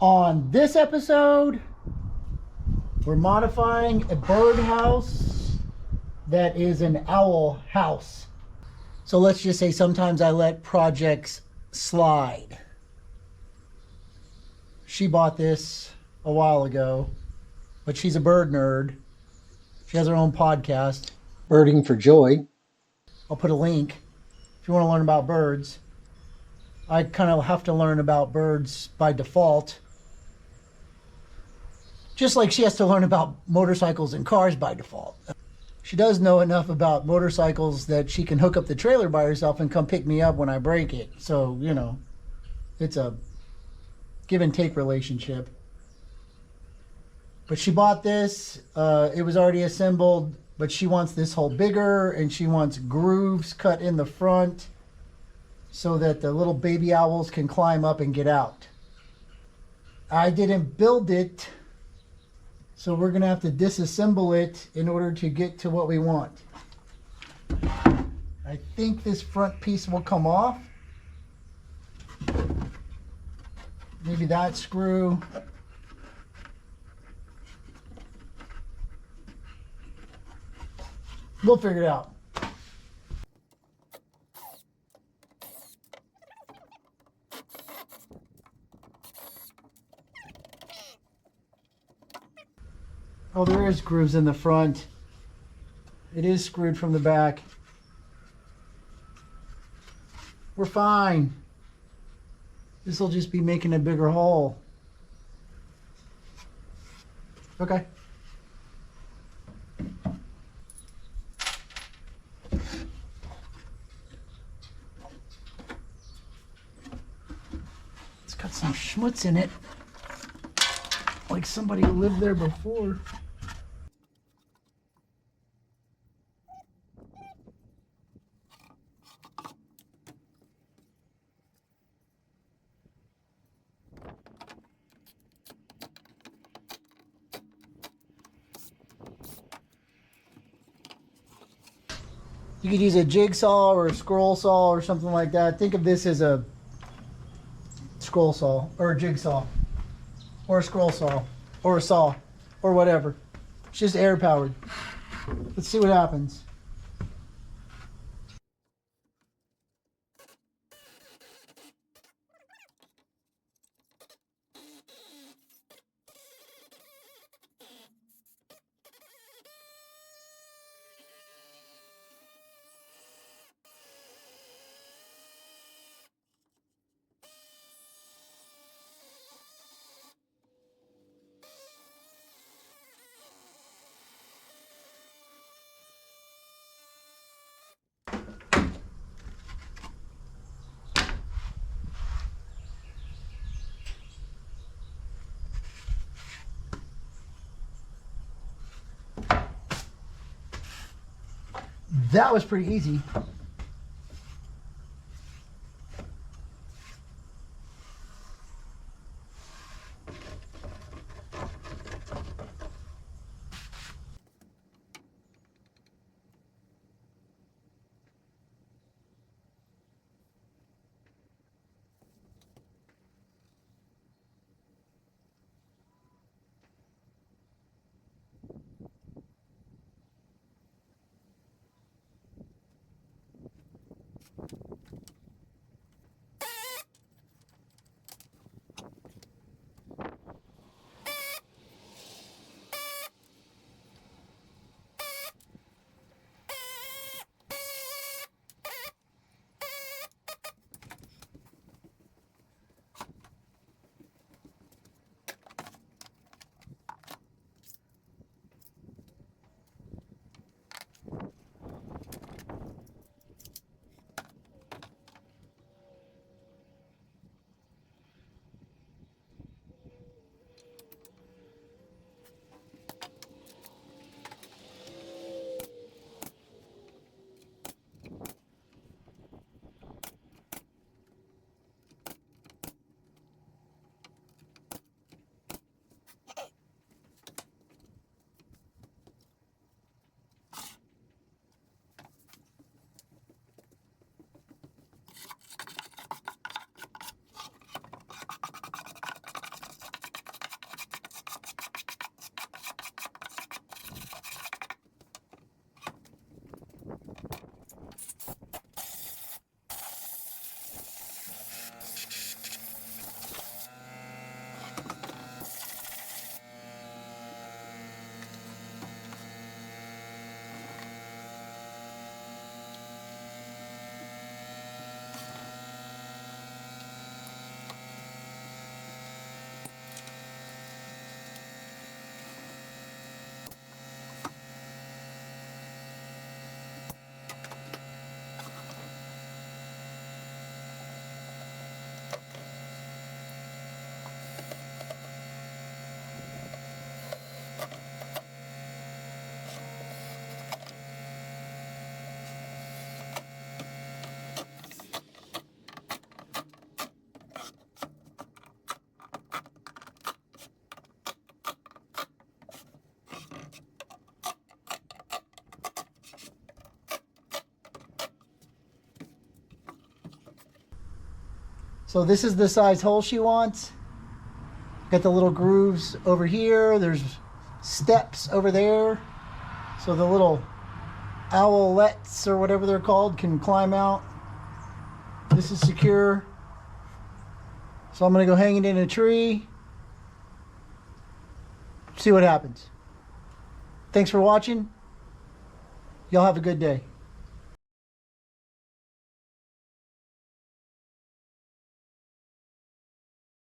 On this episode, we're modifying a birdhouse that is an owl house. So let's just say sometimes I let projects slide. She bought this a while ago, but she's a bird nerd. She has her own podcast, Birding for Joy. I'll put a link if you want to learn about birds. I kind of have to learn about birds by default. Just like she has to learn about motorcycles and cars by default. She does know enough about motorcycles that she can hook up the trailer by herself and come pick me up when I break it. So, you know, it's a give and take relationship. But she bought this. It was already assembled, but she wants this hole bigger, and she wants grooves cut in the front so that the little baby owls can climb up and get out. I didn't build it, so we're going to have to disassemble it in order to get to what we want. I think this front piece will come off. Maybe that screw. We'll figure it out. Oh, there is grooves in the front. It is screwed from the back. We're fine. This will just be making a bigger hole. Okay. It's got some schmutz in it. Like somebody who lived there before. You could use a jigsaw or a scroll saw or something like that. Think of this as a scroll saw or a jigsaw or a scroll saw or a saw or whatever. It's just air powered. Let's see what happens. That was pretty easy. So this is the size hole she wants. Got the little grooves over here. There's steps over there. So the little owlets or whatever they're called can climb out. This is secure. So I'm going to go hang it in a tree. See what happens. Thanks for watching. Y'all have a good day.